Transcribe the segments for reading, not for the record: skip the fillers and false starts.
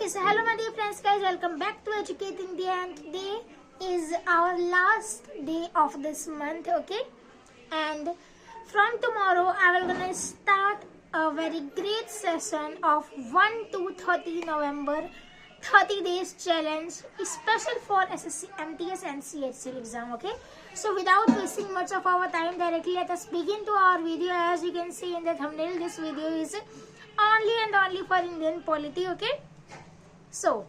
Okay, so hello my dear friends, guys, welcome back to Educate India, and today is our last day of this month, okay? And from tomorrow I will gonna start a very great session of 1 to 30 November 30 days challenge, special for SSC MTS and CHSL exam, okay? So without wasting much of our time, directly let us begin to our video. As you can see in the thumbnail, this video is only and only for Indian polity, okay? So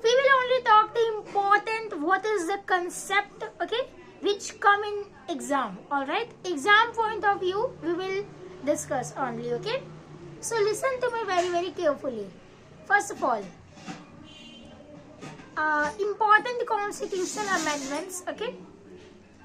we will only talk the important, what is the concept, okay, which come in exam. All right, exam point of view we will discuss only, okay? So listen to me very carefully. First of all, important constitutional amendments, okay?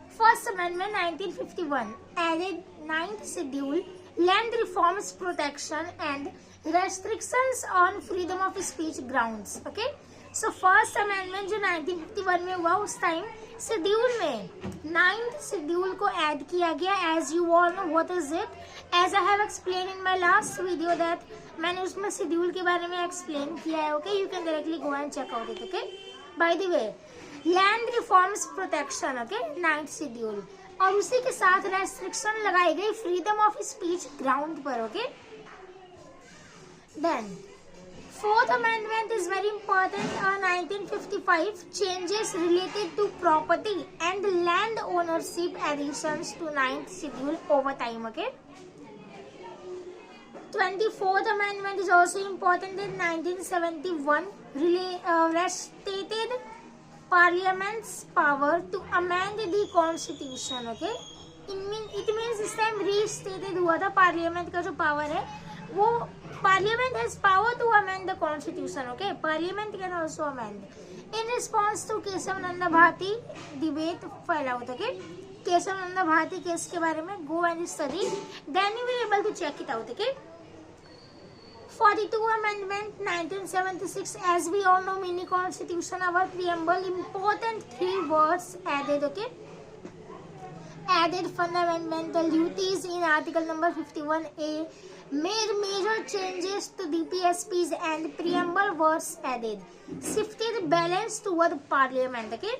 First amendment 1951 added 9th schedule, land reforms protection and restrictions on freedom of speech grounds, okay? So first amendment जो 1951 में हुआ, उस time schedule में 9th schedule को add किया गया. As you all know what is it, as I have explained in my last video that मैंने उसमें शेड्यूल के बारे में एक्सप्लेन किया है, okay? You can directly go and check out it, okay? By the way, land reforms protection, okay, 9th schedule, और उसी के साथ रेस्ट्रिक्शन लगाई गई फ्रीडम ऑफ स्पीच ग्राउंड पर, okay? Then fourth amendment is very important. 1955 changes related to property and land ownership additions to 9th schedule over time, okay? 24th amendment is also important. In 1971 restated parliament's power to amend the constitution, okay? It means this time restated हुआ था. parliament का जो power है वो Parliament has power to amend the constitution, okay? Parliament can also amend. In response to Keshav Nanda Bharti debate फैला हुआ था, okay? Keshav Nanda Bharti case के बारे में go and study, then you will be able to check it out, okay? 42 amendment 1976, as we all know, mini constitution, our preamble, important 3 words added, okay? Added fundamental duties in article number 51A, made major changes to DPSPs and preamble words added, shifted balance toward parliament, okay?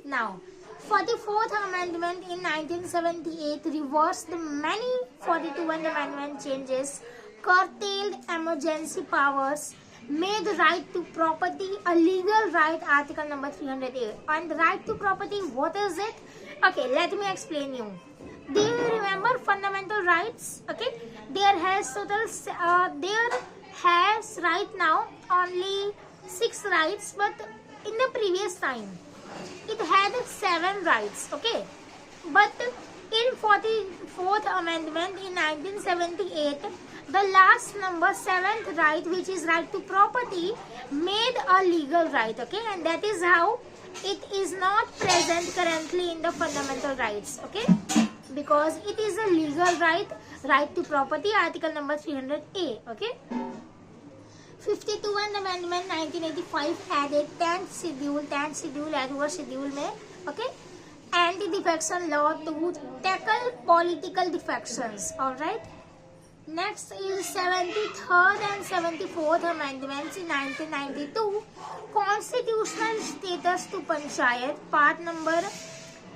Now 44th amendment in 1978 reversed many 42 amendment changes, curtailed emergency powers, made right to property a legal right, article number 308. And right to property, what is it? Okay, let me explain you. Do you remember fundamental rights? Okay, there has right now only 6 rights, but in the previous time it had 7 rights, okay? But in 44th amendment in 1978, the last number 7th right, which is right to property, made a legal right, okay? And that is how it is not present currently in the fundamental rights, okay? Because it is a legal right, right to property, article number 300A, okay? 52 amendment 1985 added 10th schedule as हुआ schedule में, okay? Anti-defection law to tackle political defections, all right? Next is 73rd and 74th amendments in 1992, constitutional status to panchayat, part number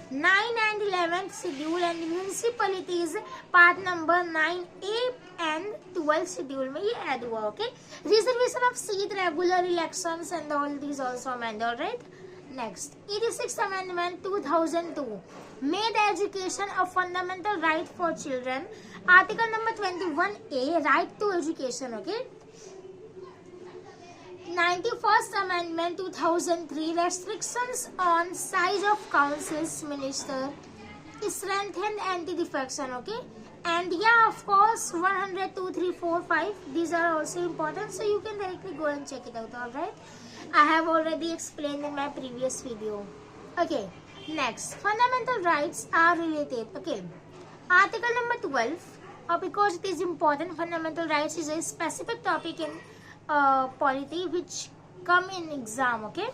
9 and 11th schedule, and municipalities part number 9A and 12th schedule में ये add हुआ, okay? Reservation of seat, regular elections and all these also amended, all right? Next, 86th amendment 2002 made education a fundamental right for children, article number 21A, right to education, okay? 91st amendment 2003 restrictions on size of councils, minister, strengthened anti-defection, okay? And yeah, of course 100, 2, 3, 4, 5, these are also important, so you can directly go and check it out, all right? I have already explained in my previous video, okay? Next, fundamental rights are related, okay? Article number 12, because it is important, fundamental rights is a specific topic in polity which come in exam, okay?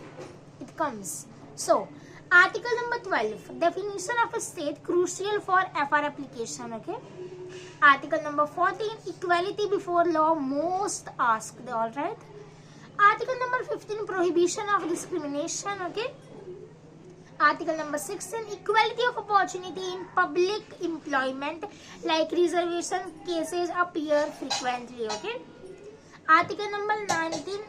It comes. So article number 12, definition of a state, crucial for FR application, okay? Article number 14, equality before law, most asked, all right? Article number prohibition of discrimination, okay. Article number 16, equality of opportunity in public employment, like reservation cases appear frequently, okay. Article number 19,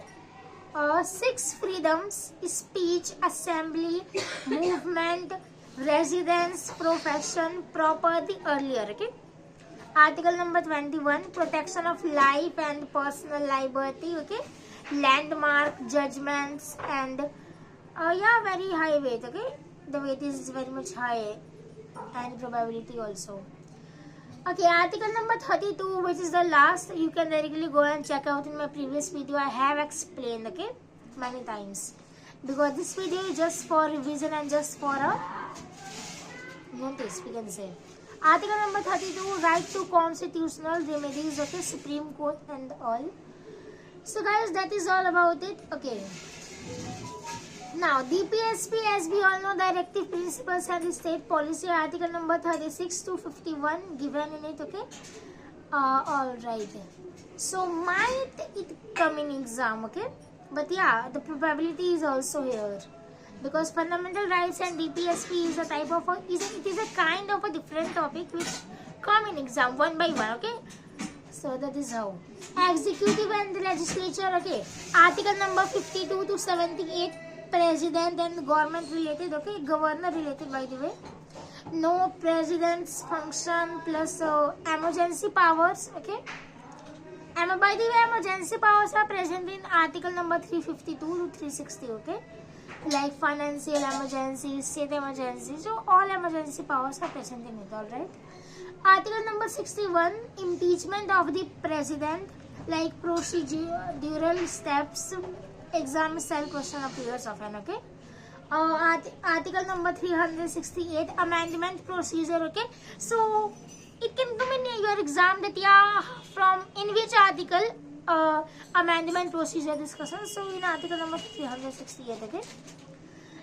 6 freedoms: speech, assembly, movement, residence, profession, property, earlier, okay. Article number 21, protection of life and personal liberty, okay. Landmark, judgments, and yeah, very high weight, okay. The weight is very much high and probability also. Okay, article number 32, which is the last, you can directly go and check out in my previous video. I have explained, okay, many times, because this video is just for revision and just for a notice, we can say. Article number 32, right to constitutional remedies, okay, Supreme Court and all. So guys, that is all about it, okay. Now, DPSP, as we all know, Directive Principles and State Policy, article number 36 to 51 given in it, okay. Alright. So, might it come in exam, okay. But yeah, the probability is also here. Because fundamental rights and DPSP is a type of it is a kind of a different topic which come in exam one by one, okay. So that is how. Executive and the legislature, okay. Article number 52 to 78, president and government related, okay. Governor related, by the way. No president's function plus emergency powers, okay. And by the way, emergency powers are present in article number 352 to 360, okay. Like financial emergency, state emergency, so all emergency powers are present in it, alright. Article number 61, impeachment of the president, like procedural steps, exam style question appears often, okay. Article number 368, amendment procedure, okay. So it can come in your exam that yeah, from in which article amendment procedure discussion. So in article number 368, okay.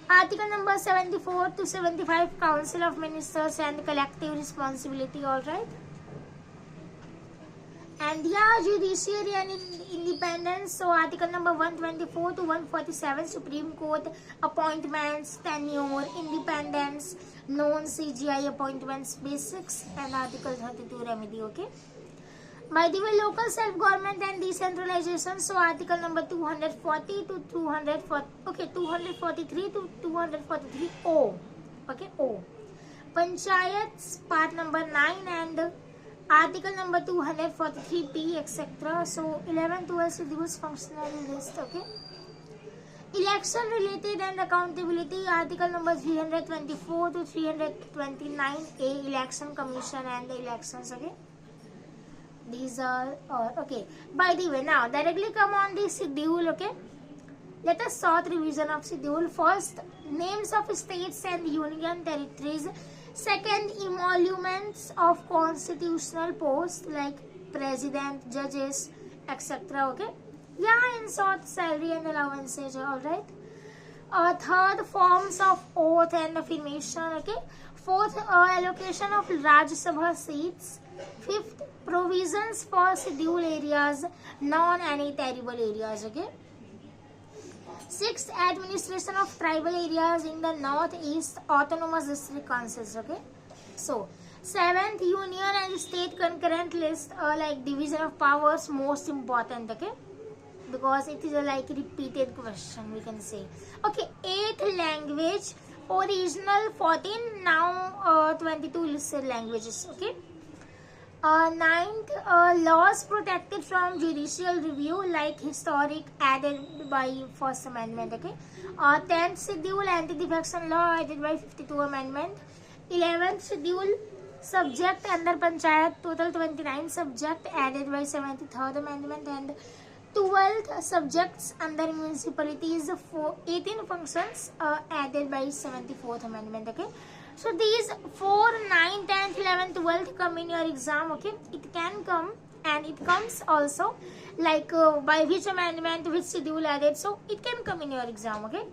Article number 74 to 75, Council of Ministers and collective responsibility, alright. And yeah, judiciary and independence. So article number 124 to 147, Supreme Court appointments, tenure, independence, non-CGI appointments, basics, and article 32, remedy, okay. By the way, local self-government and decentralization. So article number 240 to 240, okay, 243 to 243 O, okay, O. Panchayats, part number 9, and article number 243 P, etc. So 11 12 schedules functional list, okay. Election related and accountability, article number 324 to 329 A, election commission and the elections, okay. These are okay. By the way, now directly come on the schedule, okay. Let us short revision of schedule. First, names of states and union territories. Second, emoluments of constitutional posts like president, judges, etc. Okay. Yeah, in short, salary and allowances, alright. Third, forms of oath and affirmation, okay. Fourth, allocation of Rajya Sabha seats. Fifth, provisions for schedule areas, non-any terrible areas, okay. Sixth, administration of tribal areas in the northeast autonomous district councils, okay. So, seventh, union and state concurrent list, like division of powers, most important, okay, because it is a like repeated question, we can say. Okay, eighth, language, original 14, now 22 listed languages, okay. Ninth, laws protected from judicial review, like historic, added by first amendment, okay. 10th schedule, anti-defection law, added by 52 amendment. 11th schedule, subject under panchayat, total 29 subject, added by 73rd amendment. And 12th subjects under municipalities, 18 functions, added by 74th amendment, okay. So these 4, 9, 10th, 11th, 12th come in your exam, okay. It can come and it comes also like by which amendment, which schedule added. So it can come in your exam, okay.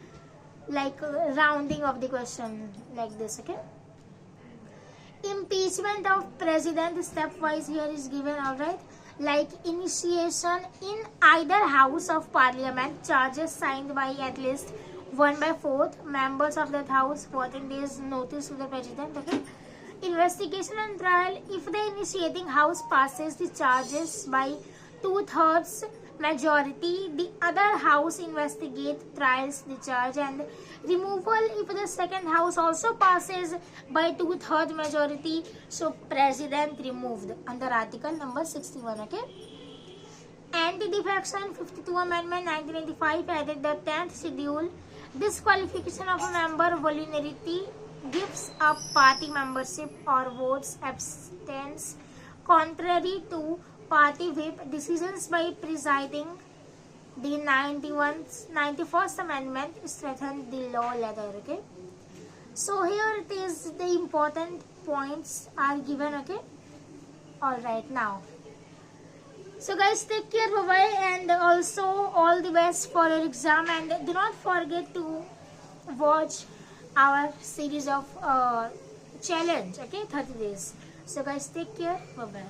Like rounding of the question like this, okay. Impeachment of president stepwise here is given, alright. like initiation in either House of Parliament, charges signed by at least 1/4 members of that House, 14 days notice to the President. Okay. Investigation and trial, if the initiating House passes the charges by 2/3 majority, the other House investigate, trials the charge, and removal if the second House also passes by 2/3 majority. So President removed under Article number 61. Okay. Anti-defection 52 Amendment 1985 added the 10th schedule. Disqualification of a member voluntarily gives up party membership or votes abstains contrary to party whip decisions by presiding. The 91st Amendment strengthened the law ladder. Okay. So here it is, the important points are given. Okay. Alright, now. So guys, take care, bye bye, and also all the best for your exam, and do not forget to watch our series of challenge, okay, 30 days. So guys, take care, bye bye.